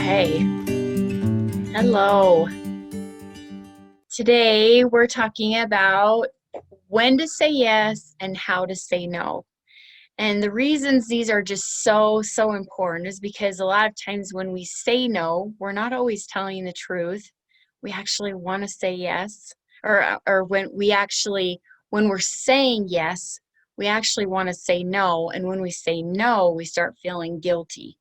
Okay, hello. Today we're talking about when to say yes and how to say no. And the reasons these are just so important is because a lot of times when we say no, we're not always telling the truth. We actually want to say yes, or when we're saying yes, we actually want to say no, and when we say no, we start feeling guilty.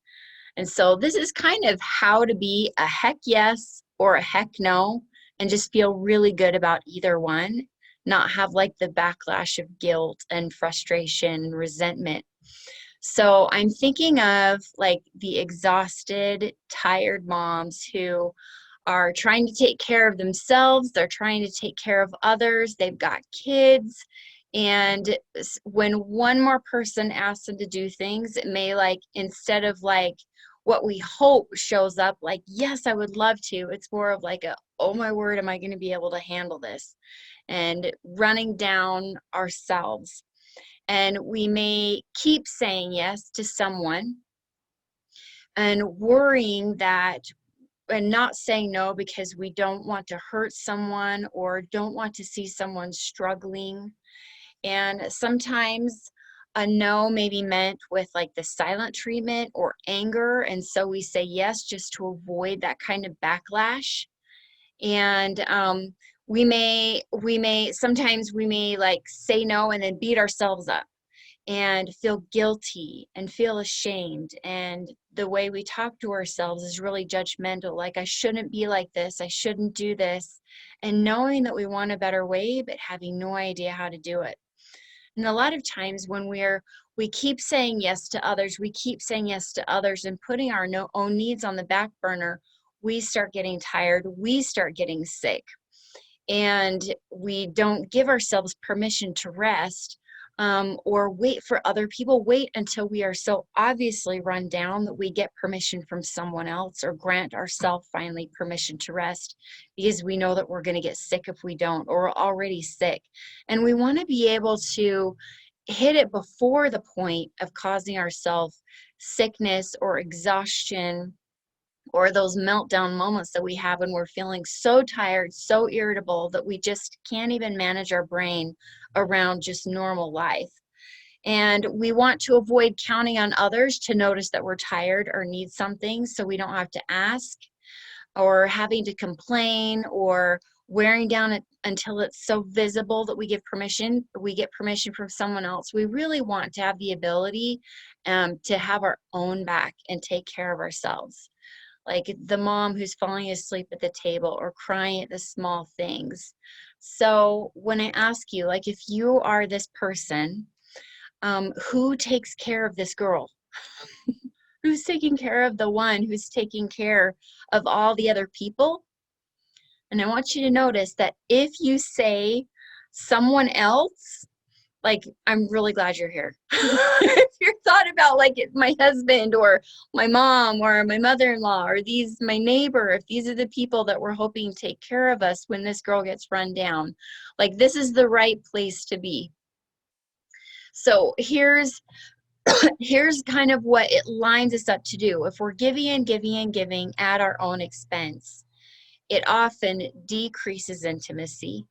And so this is kind of how to be a heck yes or a heck no and just feel really good about either one, not have like the backlash of guilt and frustration and resentment. So I'm thinking of like the exhausted, tired moms who are trying to take care of themselves, they're trying to take care of others, they've got kids. And when one more person asks them to do things, it may like, instead of like what we hope shows up, like, yes, I would love to, it's more of like a, oh my word, am I going to be able to handle this? And running down ourselves. And we may keep saying yes to someone and worrying that, and not saying no because we don't want to hurt someone or don't want to see someone struggling. And sometimes a no may be meant with like the silent treatment or anger. And so we say yes just to avoid that kind of backlash. And sometimes we may like say no and then beat ourselves up and feel guilty and feel ashamed. And the way we talk to ourselves is really judgmental, like, I shouldn't be like this, I shouldn't do this. And knowing that we want a better way, but having no idea how to do it. And a lot of times when we keep saying yes to others, we keep saying yes to others and putting our own needs on the back burner, we start getting tired, we start getting sick, and we don't give ourselves permission to rest, or wait for other people, wait until we are so obviously run down that we get permission from someone else, or grant ourselves finally permission to rest, because we know that we're going to get sick if we don't, or we're already sick. And we want to be able to hit it before the point of causing ourselves sickness or exhaustion, or those meltdown moments that we have when we're feeling so tired, so irritable that we just can't even manage our brain around just normal life. And we want to avoid counting on others to notice that we're tired or need something so we don't have to ask, or having to complain, or wearing down it until it's so visible that we get permission from someone else. We really want to have the ability to have our own back and take care of ourselves, like the mom who's falling asleep at the table or crying at the small things. So when I ask you, like, if you are this person, who takes care of this girl? Who's taking care of the one who's taking care of all the other people? And I want you to notice that if you say someone else, like, I'm really glad you're here. If you're thought about like my husband or my mom or my mother-in-law or my neighbor, if these are the people that we're hoping take care of us when this girl gets run down, like, this is the right place to be. So here's kind of what it lines us up to do. If we're giving and giving and giving at our own expense, it often decreases intimacy,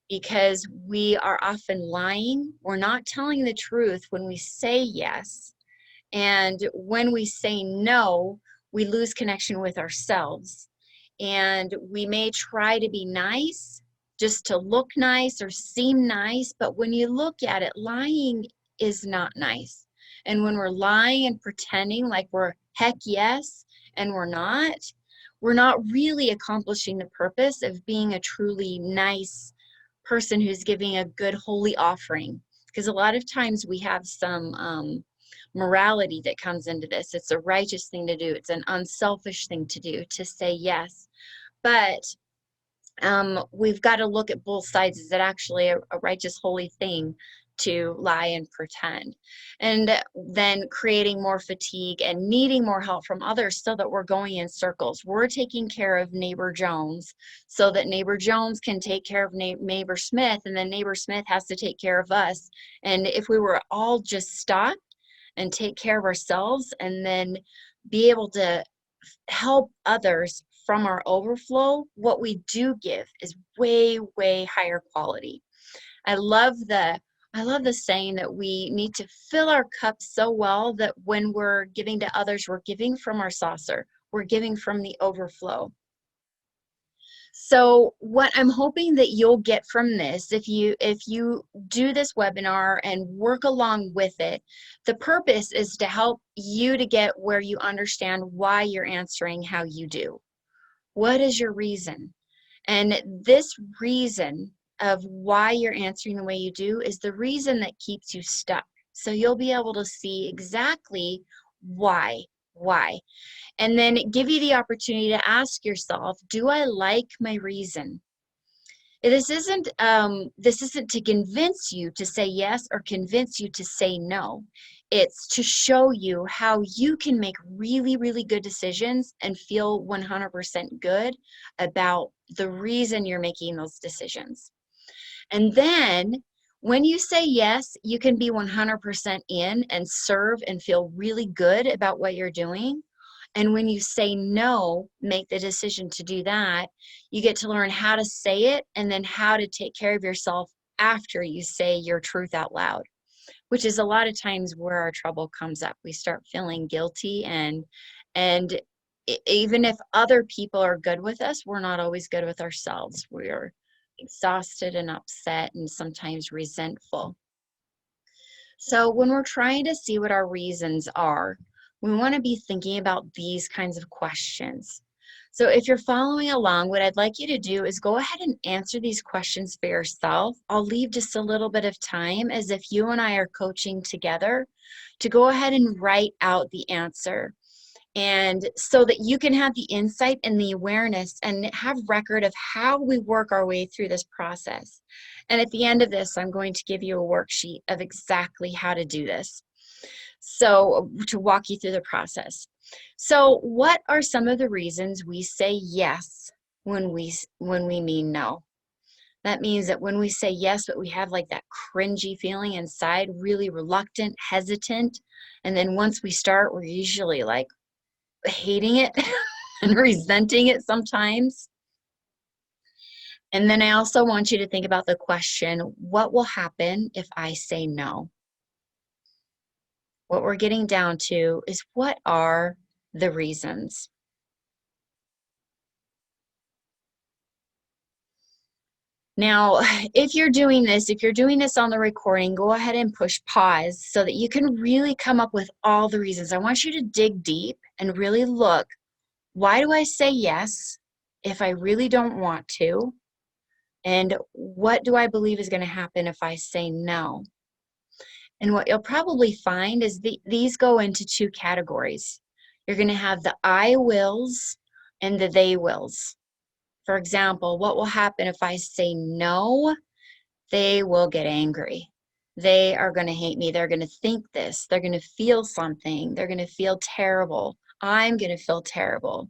because we are often lying. We're not telling the truth when we say yes. And when we say no, we lose connection with ourselves. And we may try to be nice just to look nice or seem nice, but when you look at it, lying is not nice. And when we're lying and pretending like we're heck yes and we're not really accomplishing the purpose of being a truly nice person who's giving a good holy offering. Because a lot of times we have some morality that comes into this. It's a righteous thing to do, it's an unselfish thing to do, to say yes. But we've got to look at both sides. Is it actually a righteous, holy thing to lie and pretend? And then creating more fatigue and needing more help from others, so that we're going in circles. We're taking care of neighbor Jones so that neighbor Jones can take care of neighbor Smith, and then neighbor Smith has to take care of us. And if we were all just stop and take care of ourselves and then be able to help others from our overflow, what we do give is way, way higher quality. I love the I love the saying that we need to fill our cup so well that when we're giving to others, we're giving from our saucer. We're giving from the overflow. So what I'm hoping that you'll get from this, if you do this webinar and work along with it, the purpose is to help you to get where you understand why you're answering how you do. What is your reason? And this reason of why you're answering the way you do is the reason that keeps you stuck. So you'll be able to see exactly why. And then give you the opportunity to ask yourself, do I like my reason? This isn't to convince you to say yes or convince you to say no. It's to show you how you can make really, really good decisions and feel 100% good about the reason you're making those decisions. And then when you say yes, you can be 100% in and serve and feel really good about what you're doing. And when you say no, make the decision to do that, you get to learn how to say it and then how to take care of yourself after you say your truth out loud, which is a lot of times where our trouble comes up. We start feeling guilty and even if other people are good with us, we're not always good with ourselves. We're exhausted and upset and sometimes resentful. So when we're trying to see what our reasons are, we want to be thinking about these kinds of questions. So if you're following along, what I'd like you to do is go ahead and answer these questions for yourself. I'll leave just a little bit of time as if you and I are coaching together to go ahead and write out the answer. And so that you can have the insight and the awareness and have record of how we work our way through this process. And at the end of this, I'm going to give you a worksheet of exactly how to do this. So to walk you through the process. So what are some of the reasons we say yes when we mean no? That means that when we say yes, but we have like that cringy feeling inside, really reluctant, hesitant. And then once we start, we're usually like hating it and resenting it sometimes. And then I also want you to think about the question, what will happen if I say no? What we're getting down to is what are the reasons? Now, if you're doing this on the recording, go ahead and push pause so that you can really come up with all the reasons. I want you to dig deep and really look, why do I say yes if I really don't want to? And what do I believe is going to happen if I say no? And what you'll probably find is these go into two categories. You're going to have the I wills and the they wills. For example, what will happen if I say no? They will get angry. They are going to hate me. They're going to think this. They're going to feel something. They're going to feel terrible. I'm going to feel terrible.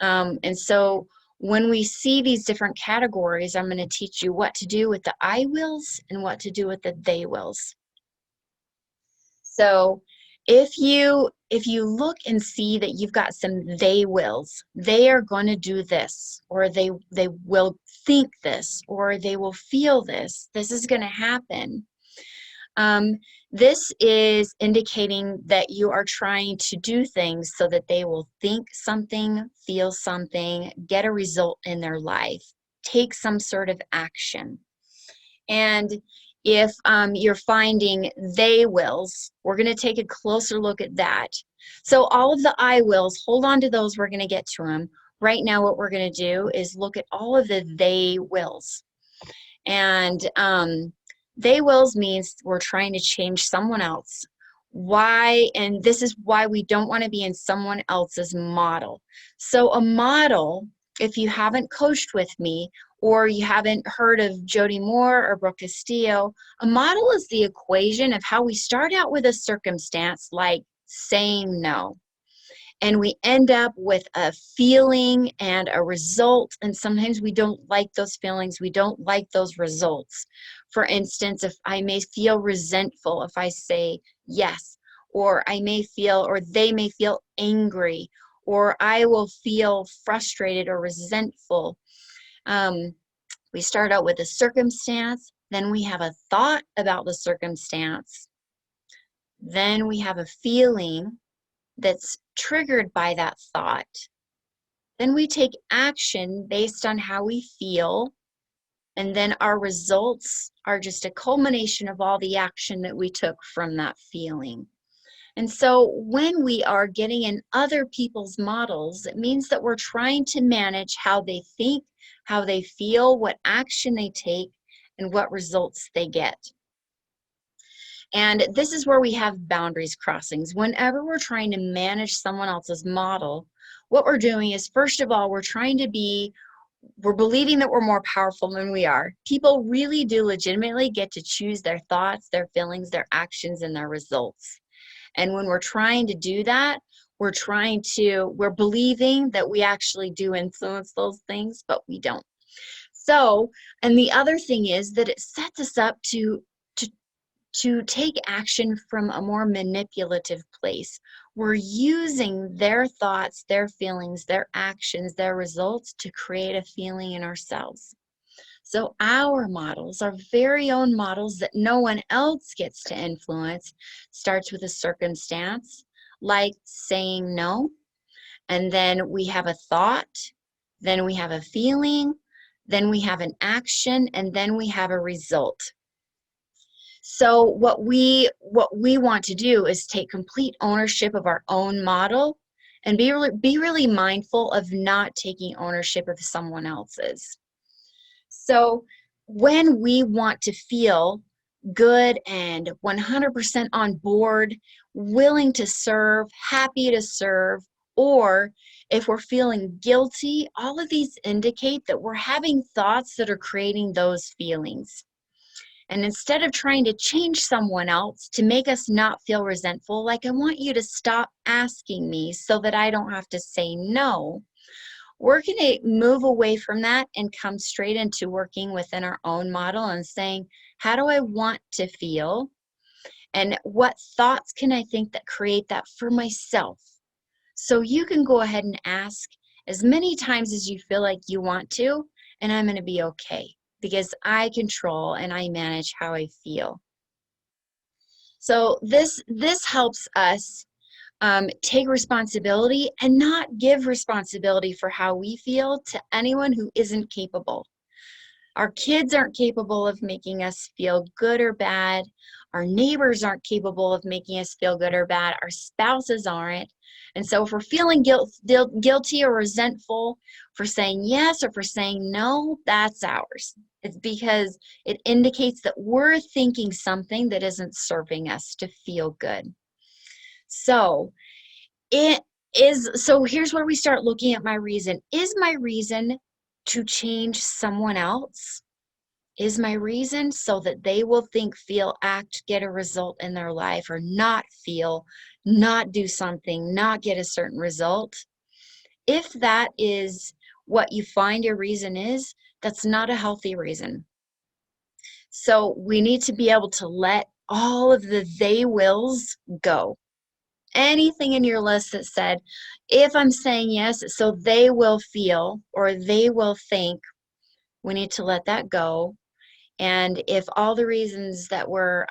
And so when we see these different categories, I'm going to teach you what to do with the I wills and what to do with the they wills. So if you look and see that you've got some they wills, they are going to do this, or they will think this, or they will feel this. This is going to happen. This is indicating that you are trying to do things so that they will think something, feel something, get a result in their life, take some sort of action. And if you're finding they wills, we're going to take a closer look at that. So all of the I wills, hold on to those, we're going to get to them. Right now what we're going to do is look at all of the they wills. And they wills means we're trying to change someone else. Why? And this is why we don't want to be in someone else's model. So a model, if you haven't coached with me or you haven't heard of Jody Moore or Brooke Castillo, a model is the equation of how we start out with a circumstance like saying no. And we end up with a feeling and a result, and sometimes we don't like those feelings, we don't like those results. For instance, if I may feel resentful if I say yes, or I may feel, or they may feel angry, or I will feel frustrated or resentful. We start out with a circumstance, then we have a thought about the circumstance, then we have a feeling that's triggered by that thought. Then we take action based on how we feel, and then our results are just a culmination of all the action that we took from that feeling. And so when we are getting in other people's models, it means that we're trying to manage how they think, how they feel, what action they take, and what results they get. And this is where we have boundaries crossings. Whenever we're trying to manage someone else's model, what we're doing is, first of all, we're believing that we're more powerful than we are. People really do legitimately get to choose their thoughts, their feelings, their actions, and their results. And when we're trying to do that, we're believing that we actually do influence those things, but we don't. So, and the other thing is that it sets us up to take action from a more manipulative place. We're using their thoughts, their feelings, their actions, their results to create a feeling in ourselves. So our models, our very own models that no one else gets to influence, starts with a circumstance like saying no, and then we have a thought, then we have a feeling, then we have an action, and then we have a result. So what we want to do is take complete ownership of our own model and be really mindful of not taking ownership of someone else's. So when we want to feel good and 100% on board, willing to serve, happy to serve, or if we're feeling guilty, all of these indicate that we're having thoughts that are creating those feelings. And instead of trying to change someone else to make us not feel resentful, like I want you to stop asking me so that I don't have to say no, we're going to move away from that and come straight into working within our own model and saying, how do I want to feel? And what thoughts can I think that create that for myself? So you can go ahead and ask as many times as you feel like you want to, and I'm going to be okay because I control and I manage how I feel. So this helps us take responsibility and not give responsibility for how we feel to anyone who isn't capable. Our kids aren't capable of making us feel good or bad. Our neighbors aren't capable of making us feel good or bad. Our spouses aren't. And so if we're feeling guilty or resentful for saying yes or for saying no, that's ours. It's because it indicates that we're thinking something that isn't serving us to feel good. So here's where we start looking at my reason. Is my reason to change someone else? Is my reason so that they will think, feel, act, get a result in their life, or not feel, not do something, not get a certain result? If that is what you find your reason is, that's not a healthy reason. So we need to be able to let all of the they wills go. Anything in your list that said, if I'm saying yes, so they will feel or they will think, we need to let that go. And if all the reasons that we're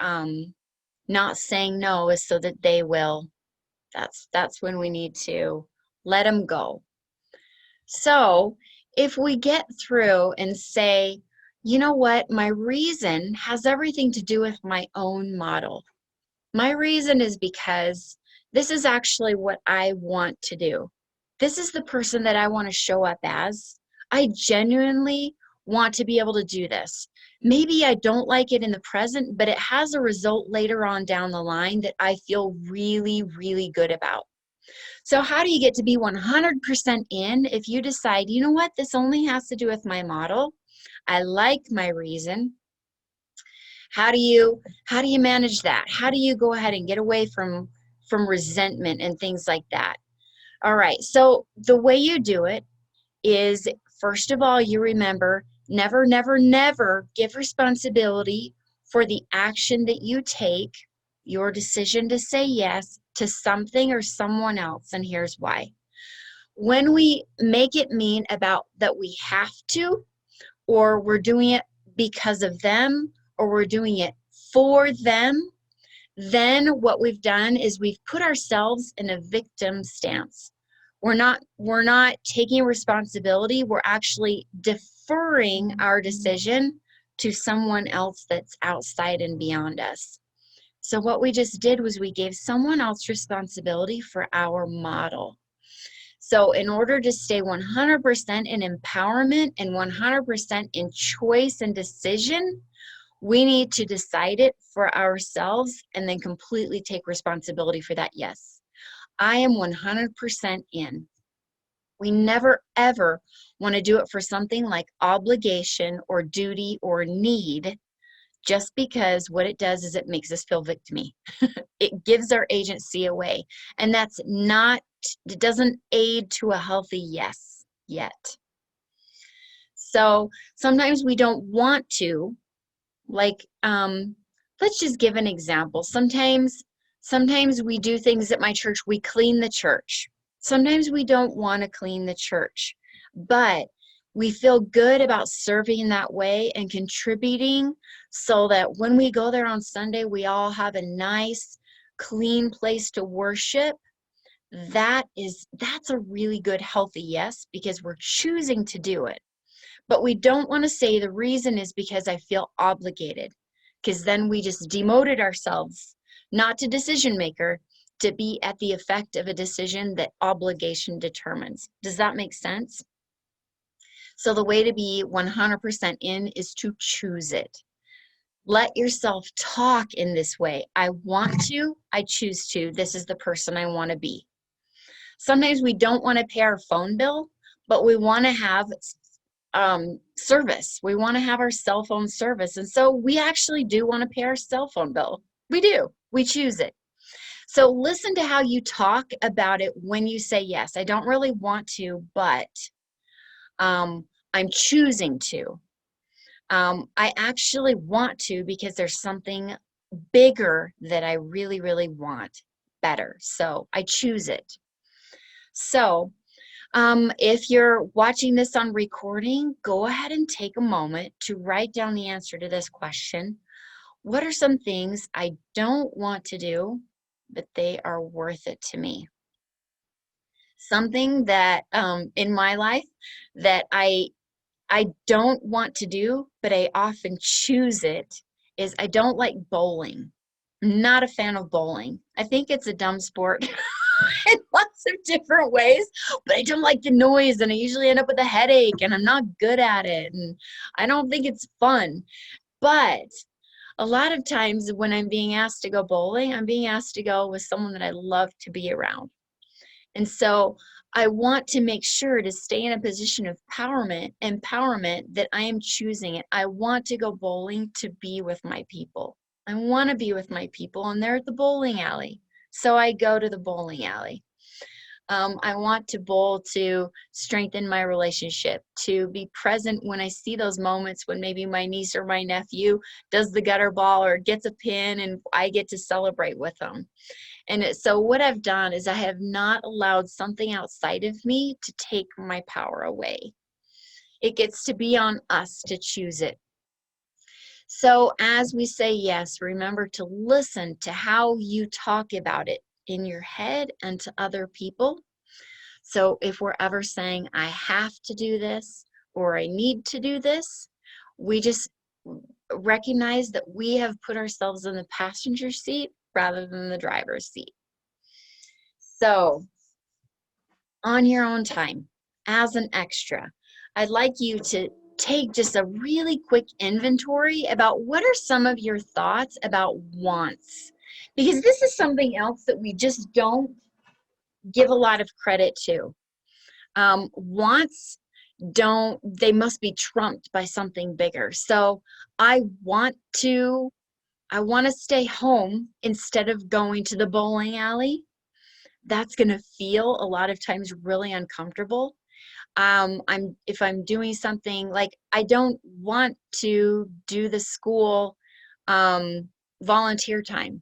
not saying no is so that they will, that's when we need to let them go. So if we get through and say, you know what, my reason has everything to do with my own model. My reason is because this is actually what I want to do. This is the person that I want to show up as. I genuinely want to be able to do this. Maybe I don't like it in the present, but it has a result later on down the line that I feel really, really good about. So how do you get to be 100% in if you decide, you know what, this only has to do with my model. I like my reason. How do you manage that? How do you go ahead and get away from resentment and things like that? All right, so the way you do it is, first of all, you remember, never, never, never give responsibility for the action that you take, your decision to say yes to something or someone else, and here's why. When we make it mean about that we have to, or we're doing it because of them, or we're doing it for them, then what we've done is we've put ourselves in a victim stance. We're not taking responsibility. We're actually deferring our decision to someone else that's outside and beyond us. So what we just did was we gave someone else responsibility for our model. So in order to stay 100% in empowerment and 100% in choice and decision, we need to decide it for ourselves and then completely take responsibility for that. Yes, I am 100% in. We never ever want to do it for something like obligation or duty or need, just because what it does is it makes us feel victimy. It gives our agency away. And that's not, it doesn't aid to a healthy yes yet. So sometimes we don't want to, like, let's just give an example. Sometimes we do things at my church. We clean the church. Sometimes we don't want to clean the church, but we feel good about serving in that way and contributing so that when we go there on Sunday, we all have a nice, clean place to worship. That's a really good, healthy yes, because we're choosing to do it. But we don't want to say the reason is because I feel obligated, because then we just demoted ourselves, not to decision maker, to be at the effect of a decision that obligation determines. Does that make sense? So the way to be 100% in is to choose it. Let yourself talk in this way. I want to, I choose to, this is the person I want to be. Sometimes we don't want to pay our phone bill, but we want to have service. We want to have our cell phone service. And so we actually do want to pay our cell phone bill. We do. We choose it. So listen to how you talk about it when you say yes. I don't really want to, but I'm choosing to. I actually want to because there's something bigger that I really, really want better. So I choose it. So if you're watching this on recording, go ahead and take a moment to write down the answer to this question. What are some things I don't want to do, but they are worth it to me? Something that in my life that I don't want to do, but I often choose it, is I don't like bowling. I'm not a fan of bowling. I think it's a dumb sport in lots of different ways, but I don't like the noise and I usually end up with a headache and I'm not good at it and I don't think it's fun. But a lot of times when I'm being asked to go bowling, I'm being asked to go with someone that I love to be around. And so I want to make sure to stay in a position of empowerment that I am choosing it. I want to go bowling to be with my people. I want to be with my people, and they're at the bowling alley. So I go to the bowling alley. I want to bowl to strengthen my relationship, to be present when I see those moments when maybe my niece or my nephew does the gutter ball or gets a pin and I get to celebrate with them. And so what I've done is I have not allowed something outside of me to take my power away. It gets to be on us to choose it. So as we say yes, remember to listen to how you talk about it in your head and to other people. So if we're ever saying, I have to do this or I need to do this, we just recognize that we have put ourselves in the passenger seat rather than the driver's seat. So on your own time, as an extra, I'd like you to take just a really quick inventory about what are some of your thoughts about wants, because this is something else that we just don't give a lot of credit to. Wants they must be trumped by something bigger. So I want to stay home instead of going to the bowling alley. That's going to feel a lot of times really uncomfortable. If I'm doing something like I don't want to do the school volunteer time.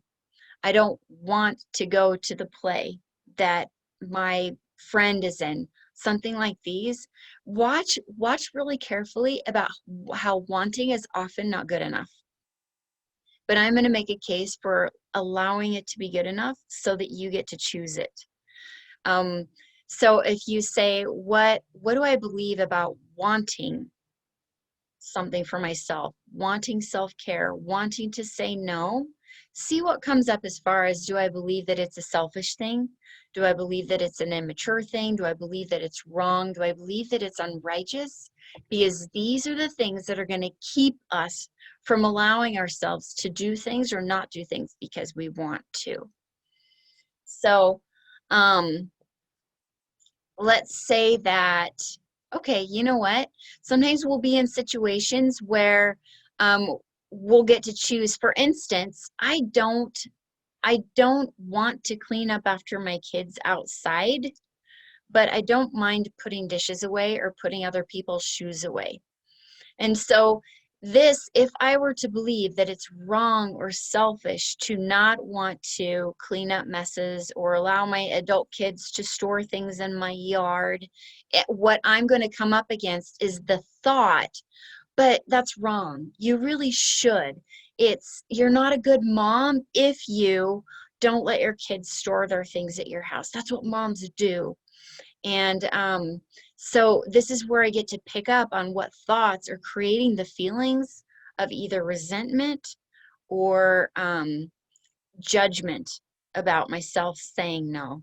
I don't want to go to the play that my friend is in. something like these, watch really carefully about how wanting is often not good enough. But I'm going to make a case for allowing it to be good enough so that you get to choose it. Um, so if you say, what do I believe about wanting something for myself, wanting self-care, wanting to say no, see what comes up as far as, do I believe that it's a selfish thing? Do I believe that it's an immature thing? Do I believe that it's wrong? Do I believe that it's unrighteous? Because these are the things that are going to keep us from allowing ourselves to do things or not do things because we want to. So, let's say that, okay, you know what? Sometimes we'll be in situations where we'll get to choose. For instance, I don't want to clean up after my kids outside, but I don't mind putting dishes away or putting other people's shoes away. And so this, if I were to believe that it's wrong or selfish to not want to clean up messes or allow my adult kids to store things in my yard, what I'm going to come up against is the thought, but that's wrong. You really should. You're not a good mom if you don't let your kids store their things at your house. That's what moms do. And so this is where I get to pick up on what thoughts are creating the feelings of either resentment or judgment about myself saying no.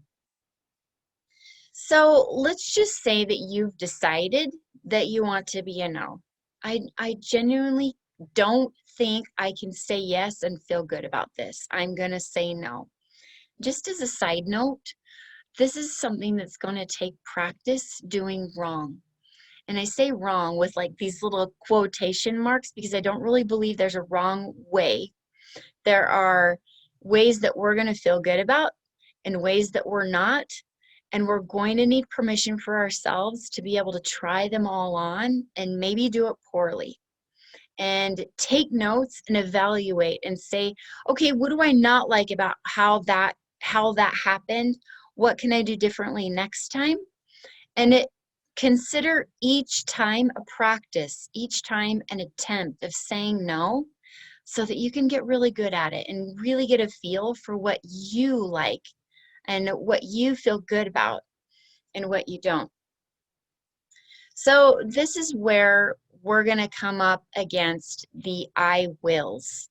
So let's just say that you've decided that you want to be a no. I genuinely don't think I can say yes and feel good about this. I'm going to say no. Just as a side note, this is something that's going to take practice doing wrong. And I say wrong with like these little quotation marks because I don't really believe there's a wrong way. There are ways that we're going to feel good about and ways that we're not. And we're going to need permission for ourselves to be able to try them all on and maybe do it poorly. And take notes and evaluate and say, okay, what do I not like about how that happened? What can I do differently next time? And consider each time a practice, each time an attempt of saying no, so that you can get really good at it and really get a feel for what you like and what you feel good about and what you don't. So this is where we're going to come up against the I wills.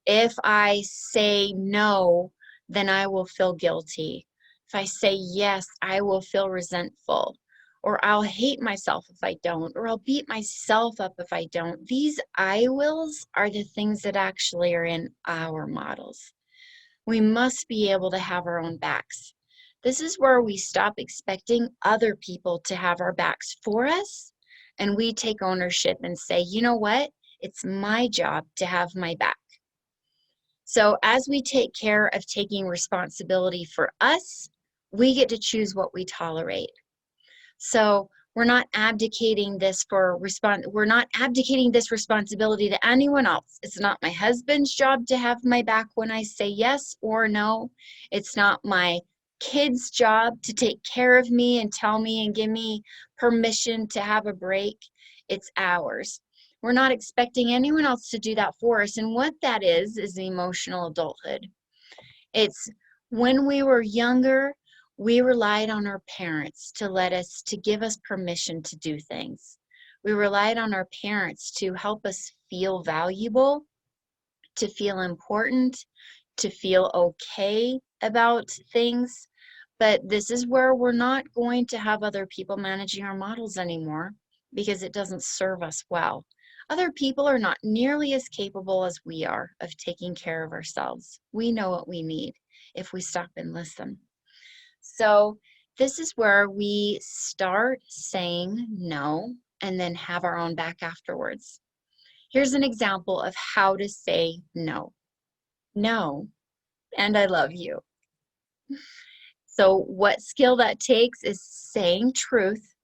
If I say no, then I will feel guilty. If I say yes, I will feel resentful. Or I'll hate myself if I don't. Or I'll beat myself up if I don't. These I wills are the things that actually are in our models. We must be able to have our own backs. This is where we stop expecting other people to have our backs for us, and we take ownership and say, you know what? It's my job to have my back. So as we take care of taking responsibility for us, we get to choose what we tolerate. So we're not abdicating this responsibility to anyone else. It's not my husband's job to have my back when I say yes or no. It's not my kids' job to take care of me and tell me and give me permission to have a break. It's ours. We're not expecting anyone else to do that for us. And what that is emotional adulthood. It's when we were younger, we relied on our parents to give us permission to do things. We relied on our parents to help us feel valuable, to feel important, to feel okay about things. But this is where we're not going to have other people managing our models anymore because it doesn't serve us well. Other people are not nearly as capable as we are of taking care of ourselves. We know what we need if we stop and listen. So this is where we start saying no and then have our own back afterwards. Here's an example of how to say no. No, and I love you. So what skill that takes is saying truth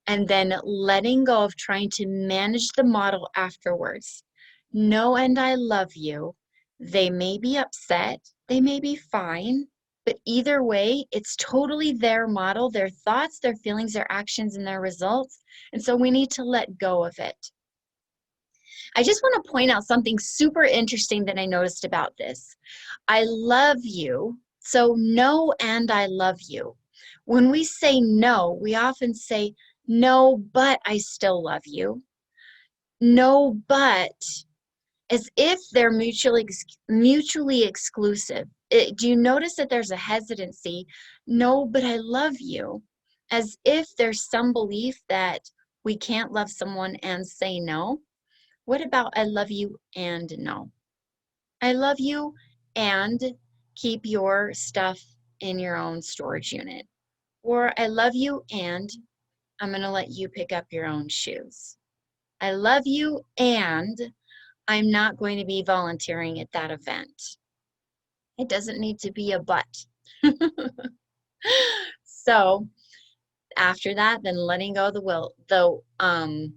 and then letting go of trying to manage the model afterwards. No, and I love you. They may be upset. They may be fine, But either way, it's totally their model, their thoughts, their feelings, their actions, and their results. And so we need to let go of it. I just want to point out something super interesting that I noticed about this. I love you, so no and I love you. When we say no, we often say, no, but I still love you. No, but, as if they're mutually exclusive. Do you notice that there's a hesitancy? No, but I love you. As if there's some belief that we can't love someone and say no. What about I love you and no? I love you and keep your stuff in your own storage unit. Or I love you and I'm going to let you pick up your own shoes. I love you and I'm not going to be volunteering at that event. It doesn't need to be a but. So after that, then letting go of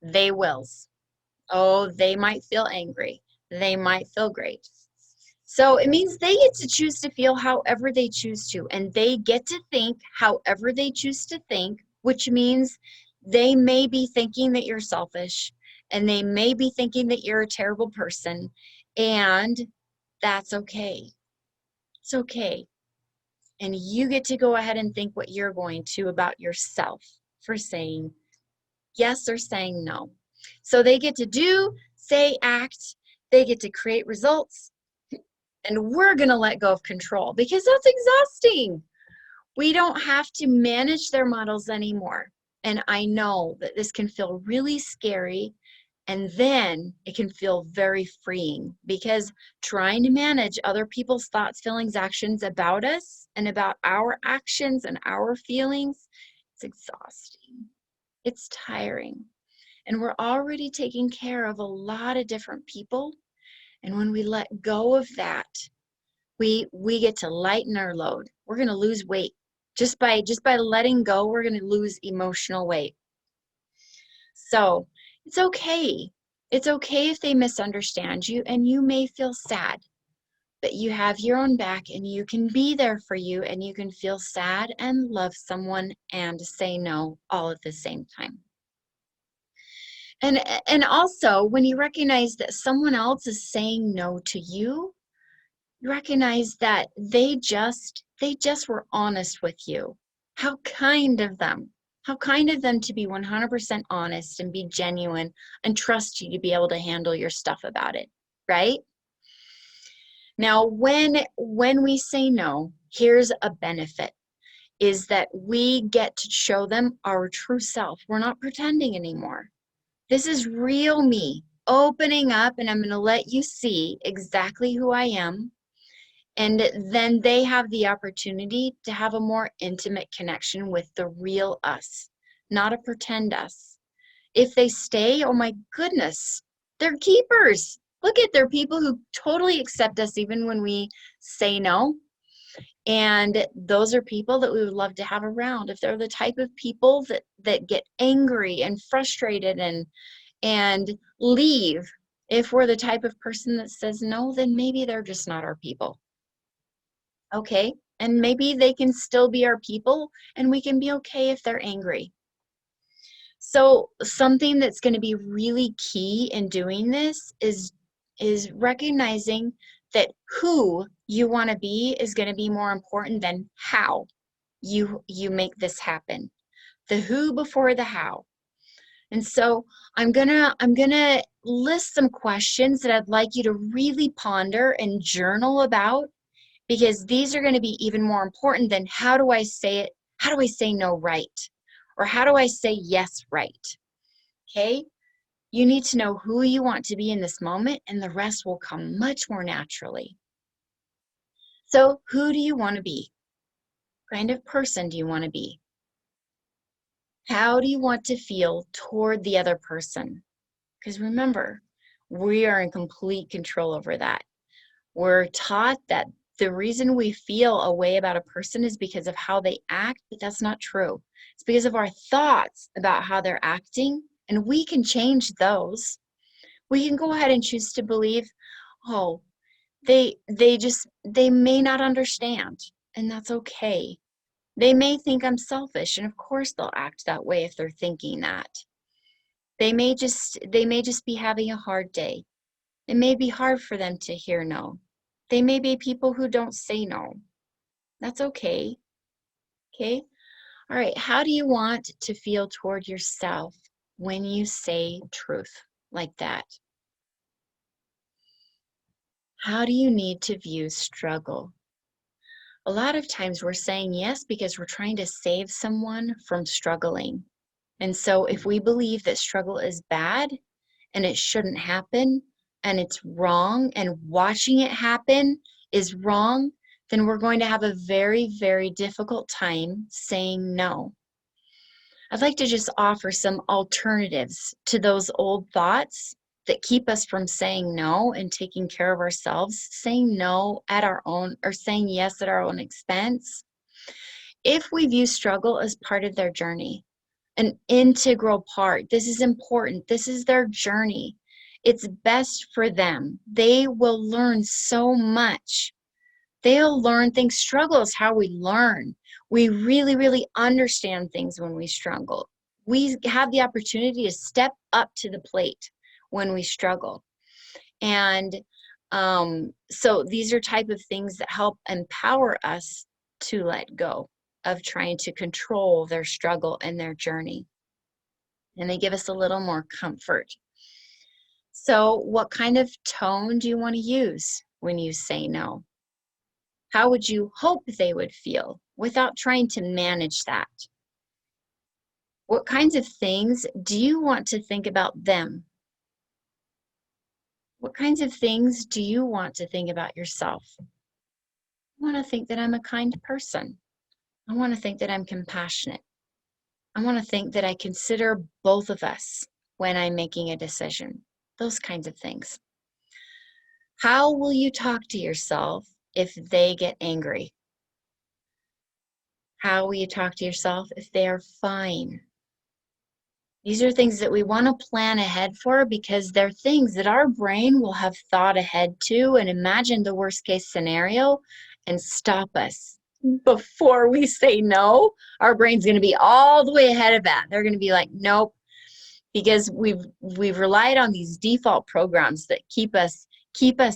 they wills. Oh, they might feel angry. They might feel great. So it means they get to choose to feel however they choose to, and they get to think however they choose to think, which means they may be thinking that you're selfish, and they may be thinking that you're a terrible person, and that's okay. It's okay. And you get to go ahead and think what you're going to about yourself for saying yes or saying no. So they get to do, say, act, they get to create results, and we're going to let go of control because that's exhausting. We don't have to manage their models anymore. And I know that this can feel really scary, and then it can feel very freeing because trying to manage other people's thoughts, feelings, actions about us and about our actions and our feelings, it's exhausting. It's tiring. And we're already taking care of a lot of different people. And when we let go of that, we get to lighten our load. We're going to lose weight. Just by letting go, we're going to lose emotional weight. So it's okay. It's okay if they misunderstand you and you may feel sad, but you have your own back and you can be there for you and you can feel sad and love someone and say no all at the same time. And also, when you recognize that someone else is saying no to you, you recognize that they just were honest with you. How kind of them. How kind of them to be 100% honest and be genuine and trust you to be able to handle your stuff about it, right? Now, when we say no, here's a benefit, is that we get to show them our true self. We're not pretending anymore. This is real me opening up, and I'm going to let you see exactly who I am. And then they have the opportunity to have a more intimate connection with the real us, not a pretend us. If they stay, oh my goodness, they're keepers. Look at, they're people who totally accept us even when we say no. And those are people that we would love to have around. If they're the type of people that get angry and frustrated and leave, if we're the type of person that says no, then maybe they're just not our people. Okay, and maybe they can still be our people and we can be okay if they're angry. So something that's going to be really key in doing this is recognizing that who you want to be is going to be more important than how you make this happen. The who before the how. And so I'm gonna list some questions that I'd like you to really ponder and journal about, because these are going to be even more important than how do I say it? How do I say no right? Or how do I say yes right? Okay? You need to know who you want to be in this moment, and the rest will come much more naturally. So, who do you want to be? What kind of person do you want to be? How do you want to feel toward the other person? Because remember, we are in complete control over that. We're taught that the reason we feel a way about a person is because of how they act, but that's not true. It's because of our thoughts about how they're acting, and we can change those. We can go ahead and choose to believe, oh, they may not understand. and that's okay. They may think I'm selfish, and of course they'll act that way if they're thinking that. They may just be having a hard day. It may be hard for them to hear no. They may be people who don't say no. That's okay. Okay? All right. How do you want to feel toward yourself when you say truth like that? How do you need to view struggle? A lot of times we're saying yes because we're trying to save someone from struggling. And so if we believe that struggle is bad and it shouldn't happen and it's wrong and watching it happen is wrong, then we're going to have a very, very difficult time saying no. I'd like to just offer some alternatives to those old thoughts that keep us from saying no and taking care of ourselves, saying no at our own or saying yes at our own expense. If we view struggle as part of their journey, an integral part, this is important, this is their journey. It's best for them. They will learn so much. They'll learn things. Struggle is how we learn. We really, really understand things when we struggle. We have the opportunity to step up to the plate when we struggle. And so these are type of things that help empower us to let go of trying to control their struggle and their journey. And they give us a little more comfort. So what kind of tone do you want to use when you say no? How would you hope they would feel without trying to manage that? What kinds of things do you want to think about them? What kinds of things do you want to think about yourself? I want to think that I'm a kind person. I want to think that I'm compassionate. I want to think that I consider both of us when I'm making a decision. Those kinds of things. How will you talk to yourself if they get angry? How will you talk to yourself if they are fine? These are things that we want to plan ahead for because they're things that our brain will have thought ahead to and imagine the worst case scenario and stop us. Before we say no, our brain's going to be all the way ahead of that. They're going to be like, nope, because we've relied on these default programs that keep us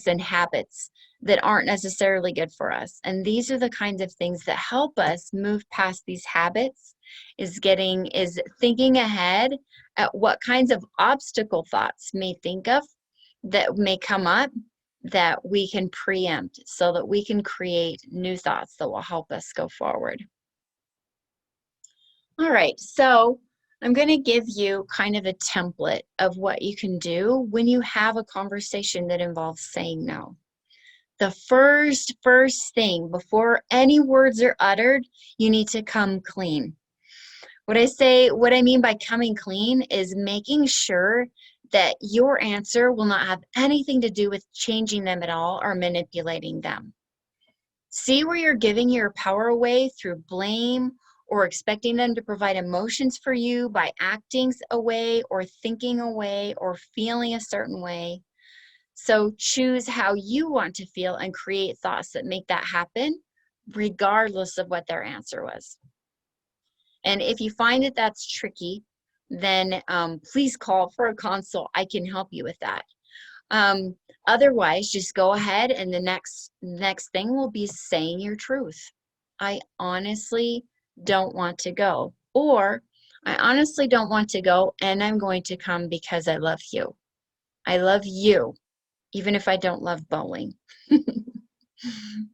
in habits that aren't necessarily good for us. And these are the kinds of things that help us move past these habits, is thinking ahead at what kinds of obstacle thoughts that may come up that we can preempt so that we can create new thoughts that will help us go forward. All right, so I'm going to give you kind of a template of what you can do when you have a conversation that involves saying no. The first thing before any words are uttered, you need to come clean. What I mean by coming clean is making sure that your answer will not have anything to do with changing them at all or manipulating them. See where you're giving your power away through blame or expecting them to provide emotions for you by acting away or thinking away or feeling a certain way. So choose how you want to feel and create thoughts that make that happen, regardless of what their answer was. And if you find that that's tricky, then please call for a consult. I can help you with that. Otherwise, just go ahead and the next thing will be saying your truth. I honestly don't want to go. Or I honestly don't want to go and I'm going to come because I love you. I love you, even if I don't love bowling.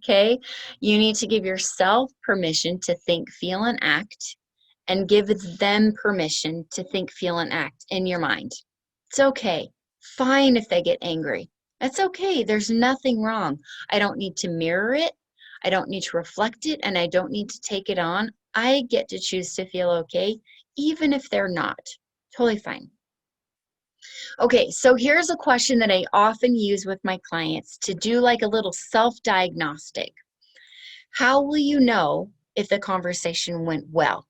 Okay? You need to give yourself permission to think, feel, and act, and give them permission to think, feel, and act in your mind. It's okay. Fine if they get angry. That's okay. There's nothing wrong. I don't need to mirror it. I don't need to reflect it, and I don't need to take it on. I get to choose to feel okay, even if they're not. Totally fine. Okay, so here's a question that I often use with my clients to do like a little self-diagnostic. How will you know if the conversation went well?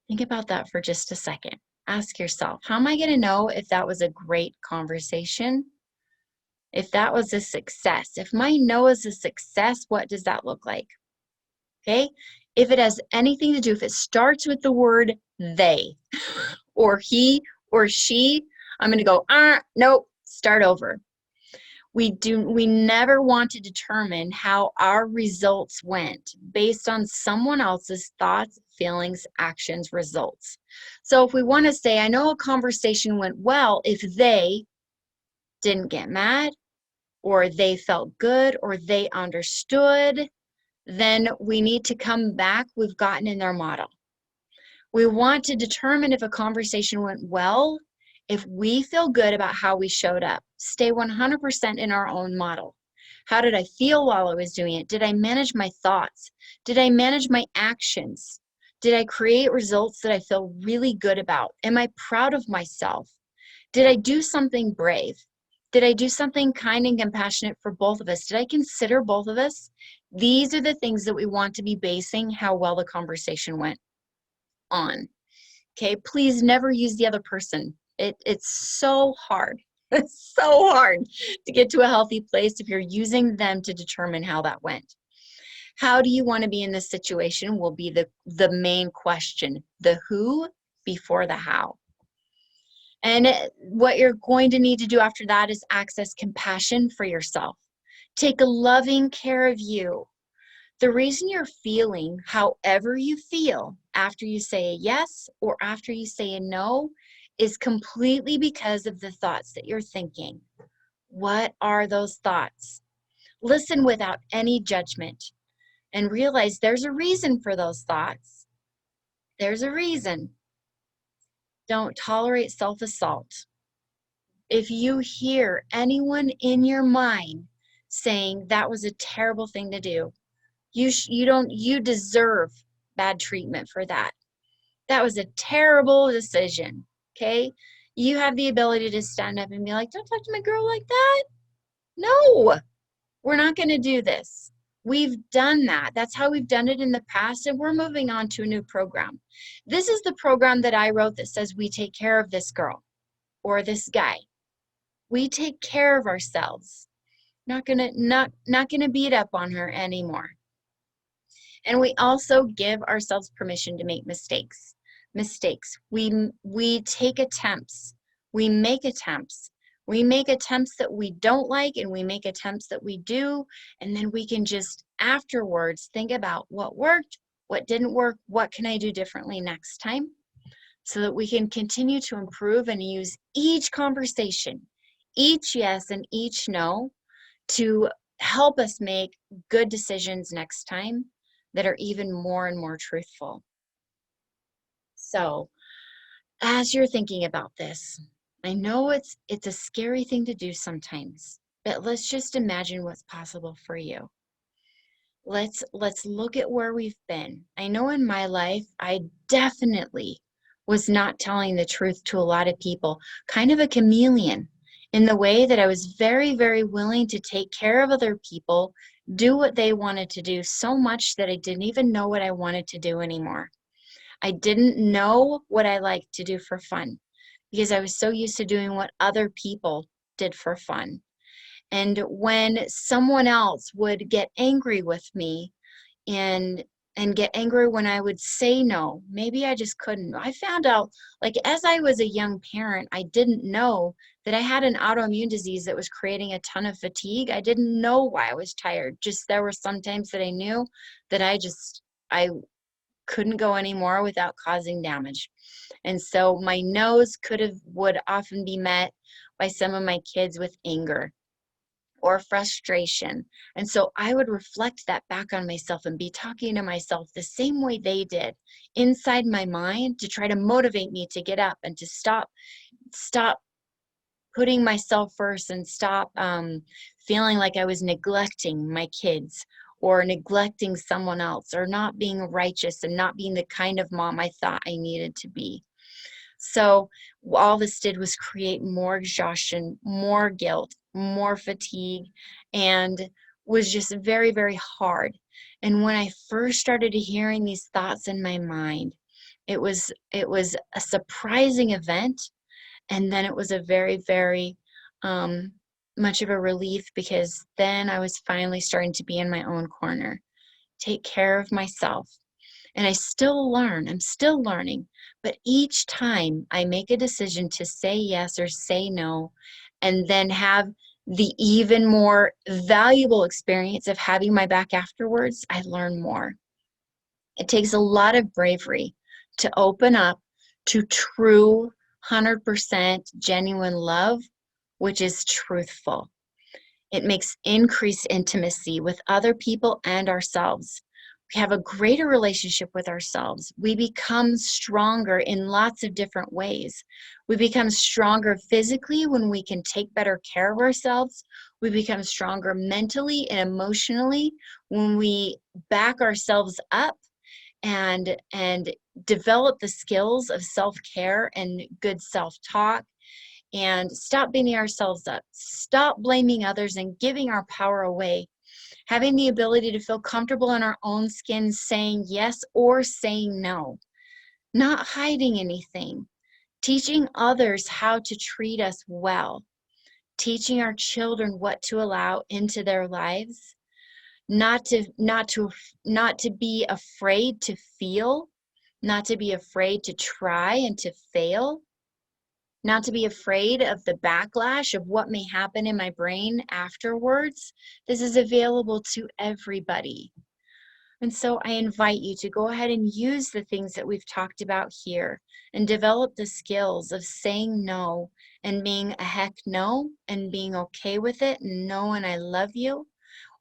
Think about that for just a second. Ask yourself, how am I going to know if that was a great conversation? If that was a success, if my no is a success, what does that look like? Okay. If it has anything to do, if it starts with the word they or he or she, I'm going to go, nope, start over. We never want to determine how our results went based on someone else's thoughts, feelings, actions, results. So if we want to say, I know a conversation went well if they didn't get mad, or they felt good, or they understood, then we need to come back. We've gotten in their model. We want to determine if a conversation went well if we feel good about how we showed up. Stay 100% in our own model. How did I feel while I was doing it? Did I manage my thoughts? Did I manage my actions? Did I create results that I feel really good about? Am I proud of myself? Did I do something brave? Did I do something kind and compassionate for both of us? Did I consider both of us? These are the things that we want to be basing how well the conversation went on. Okay, please never use the other person. It's so hard. It's so hard to get to a healthy place if you're using them to determine how that went. How do you want to be in this situation will be the main question. The who before the how. And what you're going to need to do after that is access compassion for yourself. Take a loving care of you. The reason you're feeling however you feel after you say a yes or after you say a no is completely because of the thoughts that you're thinking. What are those thoughts? Listen without any judgment and realize there's a reason for those thoughts. There's a reason. Don't tolerate self-assault. If you hear anyone in your mind saying that was a terrible thing to do, you deserve bad treatment for that. That was a terrible decision. Okay? You have the ability to stand up and be like, don't talk to my girl like that. No, we're not going to do this. We've done that. That's how we've done it in the past, and we're moving on to a new program. This is the program that I wrote that says we take care of this girl or this guy. We take care of ourselves. Not gonna beat up on her anymore. And we also give ourselves permission to make mistakes. We take attempts. We make attempts. We make attempts that we don't like, and we make attempts that we do, and then we can just afterwards think about what worked, what didn't work, what can I do differently next time, so that we can continue to improve and use each conversation, each yes and each no, to help us make good decisions next time that are even more and more truthful. So, as you're thinking about this, I know it's a scary thing to do sometimes, but let's just imagine what's possible for you. Let's look at where we've been. I know in my life, I definitely was not telling the truth to a lot of people, kind of a chameleon in the way that I was very, very willing to take care of other people, do what they wanted to do, so much that I didn't even know what I wanted to do anymore. I didn't know what I liked to do for fun because I was so used to doing what other people did for fun. And when someone else would get angry with me and get angry when I would say no, maybe I just couldn't. I found out, like, as I was a young parent, I didn't know that I had an autoimmune disease that was creating a ton of fatigue. I didn't know why I was tired. Just there were some times that I knew that I couldn't go anymore without causing damage. And so my no's would often be met by some of my kids with anger or frustration. And so I would reflect that back on myself and be talking to myself the same way they did inside my mind to try to motivate me to get up and to stop putting myself first and stop feeling like I was neglecting my kids or neglecting someone else or not being righteous and not being the kind of mom I thought I needed to be. So all this did was create more exhaustion, more guilt, more fatigue, and was just very, very hard. And when I first started hearing these thoughts in my mind, it was a surprising event, and then it was a very, very much of a relief, because then I was finally starting to be in my own corner, take care of myself. And I still learn, I'm still learning, but each time I make a decision to say yes or say no, and then have the even more valuable experience of having my back afterwards, I learn more. It takes a lot of bravery to open up to true 100% genuine love, which is truthful. It makes increased intimacy with other people and ourselves. We have a greater relationship with ourselves. We become stronger in lots of different ways. We become stronger physically when we can take better care of ourselves. We become stronger mentally and emotionally when we back ourselves up and develop the skills of self-care and good self-talk, and stop beating ourselves up, stop blaming others and giving our power away, having the ability to feel comfortable in our own skin, saying yes or saying no, not hiding anything, teaching others how to treat us well, teaching our children what to allow into their lives, not to be afraid to feel, not to be afraid to try and to fail, not to be afraid of the backlash of what may happen in my brain afterwards. This is available to everybody. And so I invite you to go ahead and use the things that we've talked about here and develop the skills of saying no and being a heck no and being okay with it. No, and I love you.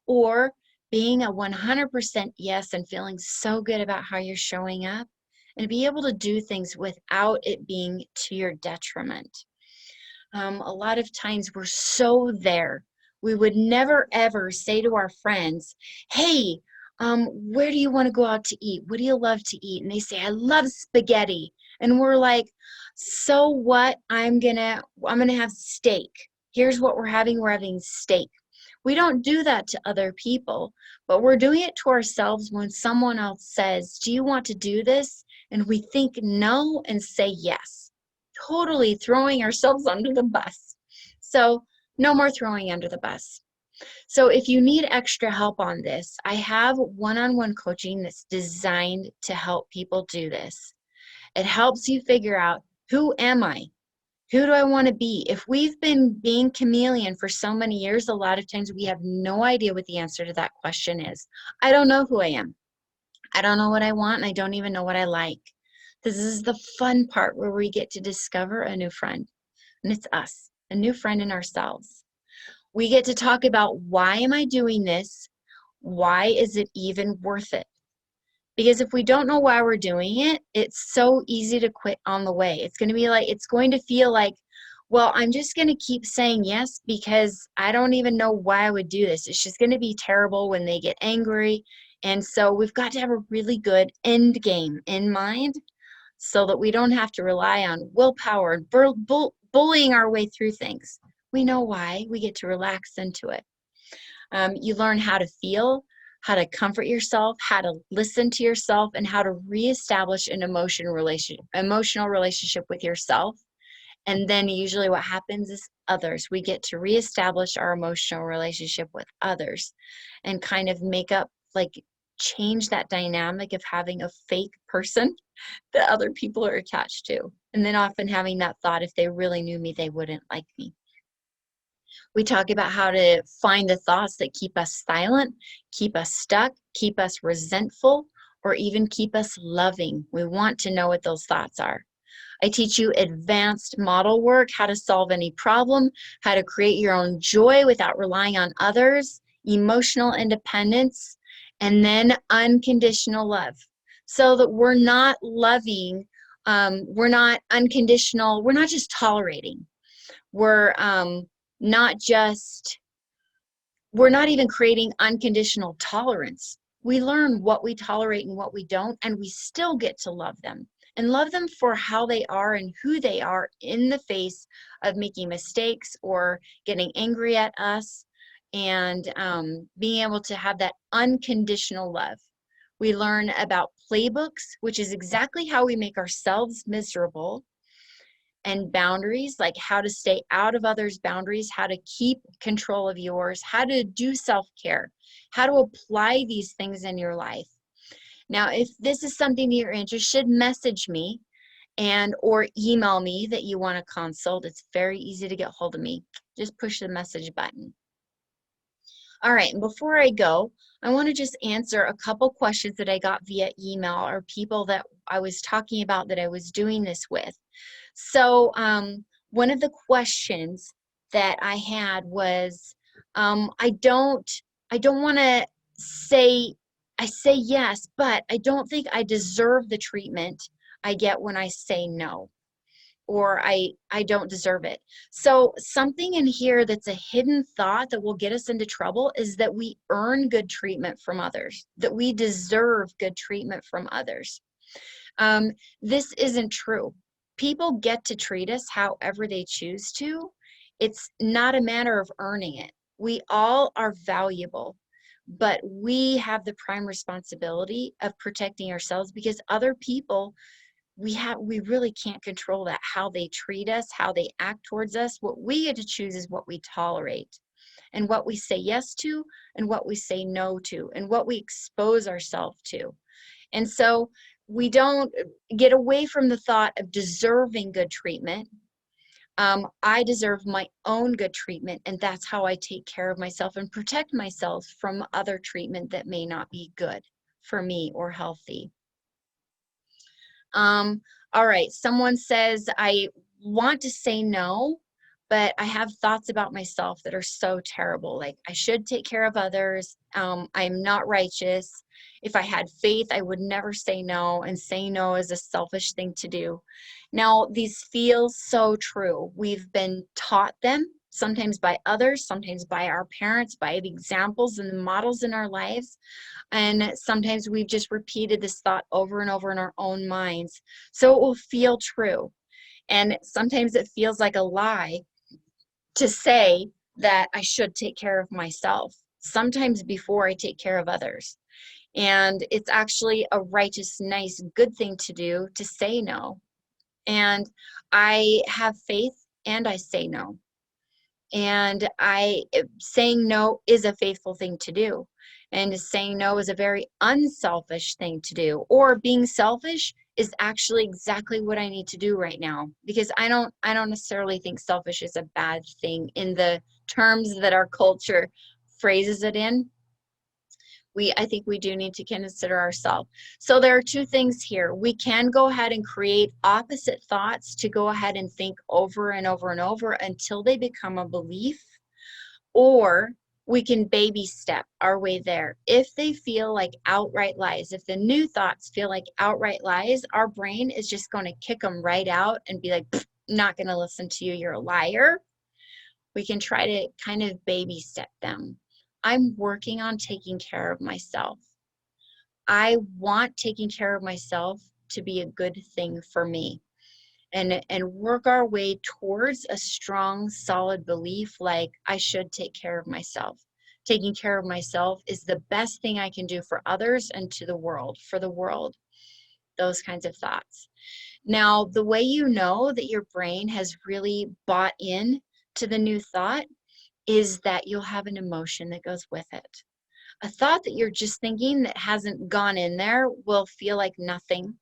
Or being a 100% yes and feeling so good about how you're showing up, and be able to do things without it being to your detriment. A lot of times we're so there. We would never ever say to our friends, hey, where do you want to go out to eat? What do you love to eat? And they say, I love spaghetti. And we're like, so what? I'm gonna have steak. Here's what we're having. We're having steak. We don't do that to other people, but we're doing it to ourselves when someone else says, do you want to do this? And we think no and say yes, totally throwing ourselves under the bus. So no more throwing under the bus. So if you need extra help on this, I have one-on-one coaching that's designed to help people do this. It helps you figure out, who am I? Who do I want to be? If we've been being chameleon for so many years, a lot of times we have no idea what the answer to that question is. I don't know who I am. I don't know what I want, and I don't even know what I like. This is the fun part where we get to discover a new friend, and it's us, a new friend in ourselves. We get to talk about, why am I doing this? Why is it even worth it? Because if we don't know why we're doing it, it's so easy to quit on the way. It's going to be like, it's going to feel like, well, I'm just going to keep saying yes because I don't even know why I would do this. It's just going to be terrible when they get angry. And so we've got to have a really good end game in mind so that we don't have to rely on willpower and bullying our way through things. We know why. We get to relax into it. You learn how to feel, how to comfort yourself, how to listen to yourself, and how to reestablish an emotional relationship with yourself. And then usually what happens is others. We get to reestablish our emotional relationship with others and kind of make up, like, change that dynamic of having a fake person that other people are attached to. And then often having that thought, if they really knew me, they wouldn't like me. We talk about how to find the thoughts that keep us silent, keep us stuck, keep us resentful, or even keep us loving. We want to know what those thoughts are. I teach you advanced model work, how to solve any problem, how to create your own joy without relying on others, emotional independence, and then unconditional love. So that we're not loving, we're not unconditional, we're not just tolerating. We're not just, we're not even creating unconditional tolerance. We learn what we tolerate and what we don't, and we still get to love them. And love them for how they are and who they are in the face of making mistakes or getting angry at us, and being able to have that unconditional love. We learn about playbooks, which is exactly how we make ourselves miserable, and boundaries, like how to stay out of others' boundaries, how to keep control of yours, how to do self-care, how to apply these things in your life. Now, if this is something that you're interested, message me and or email me that you want to consult. It's very easy to get hold of me. Just push the message button. All right, and before I go, I want to just answer a couple questions that I got via email or people that I was talking about that I was doing this with. So one of the questions that I had was, I don't want to say, I say yes, but I don't think I deserve the treatment I get when I say no, or I don't deserve it. So something in here that's a hidden thought that will get us into trouble is that we earn good treatment from others, that we deserve good treatment from others. Um, this isn't true. People get to treat us however they choose to. It's not a matter of earning it. We all are valuable, but we have the prime responsibility of protecting ourselves, because other people, we really can't control that, how they treat us, how they act towards us. What we get to choose is what we tolerate, and what we say yes to, and what we say no to, and what we expose ourselves to. And so we don't get away from the thought of deserving good treatment. I deserve my own good treatment, and that's how I take care of myself and protect myself from other treatment that may not be good for me or healthy. All right, someone says, I want to say no, but I have thoughts about myself that are so terrible. Like, I should take care of others. I'm not righteous. If I had faith, I would never say no, and saying no is a selfish thing to do. Now, these feel so true. We've been taught them, sometimes by others, sometimes by our parents, by the examples and the models in our lives. And sometimes we've just repeated this thought over and over in our own minds. So it will feel true. And sometimes it feels like a lie to say that I should take care of myself, sometimes before I take care of others. And it's actually a righteous, nice, good thing to do to say no. And I have faith and I say no. And saying no is a faithful thing to do, and saying no is a very unselfish thing to do. Or being selfish is actually exactly what I need to do right now, because I don't necessarily think selfish is a bad thing in the terms that our culture phrases it in. I think we do need to consider ourselves. So there are two things here. We can go ahead and create opposite thoughts to go ahead and think over and over and over until they become a belief, or we can baby step our way there. If they feel like outright lies, if the new thoughts feel like outright lies, our brain is just going to kick them right out and be like, not going to listen to you, you're a liar. We can try to kind of baby step them. I'm working on taking care of myself. I want taking care of myself to be a good thing for me, and work our way towards a strong, solid belief like I should take care of myself. Taking care of myself is the best thing I can do for others and to the world, for the world. Those kinds of thoughts. Now, the way you know that your brain has really bought in to the new thought is that you'll have an emotion that goes with it. A thought that you're just thinking that hasn't gone in there will feel like nothing,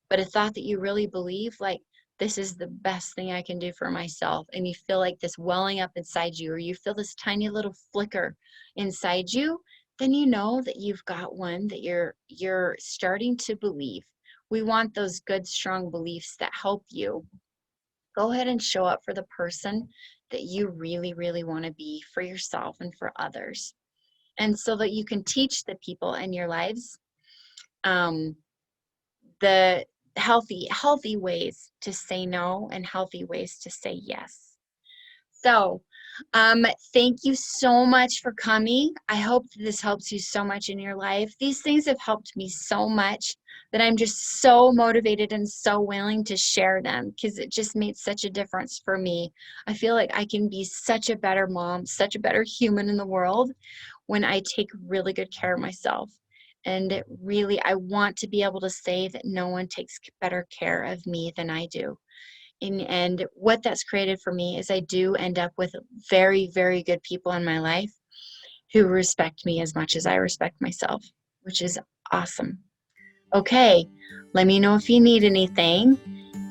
but a thought that you really believe, like, this is the best thing I can do for myself, and you feel like this welling up inside you, or you feel this tiny little flicker inside you, then you know that you've got one that you're starting to believe. We want those good, strong beliefs that help you go ahead and show up for the person that you really, really want to be for yourself and for others. And so that you can teach the people in your lives um, the healthy ways to say no and healthy ways to say yes. So thank you so much for coming. I hope that this helps you so much in your life. These things have helped me so much that I'm just so motivated and so willing to share them, because it just made such a difference for me. I feel like I can be such a better mom, such a better human in the world when I take really good care of myself. And really, I want to be able to say that no one takes better care of me than I do. And what that's created for me is I do end up with very, very good people in my life who respect me as much as I respect myself, which is awesome. Okay, let me know if you need anything.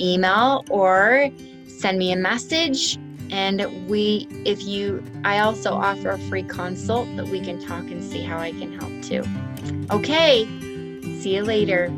Email or send me a message. And I also offer a free consult that we can talk and see how I can help too. Okay, see you later.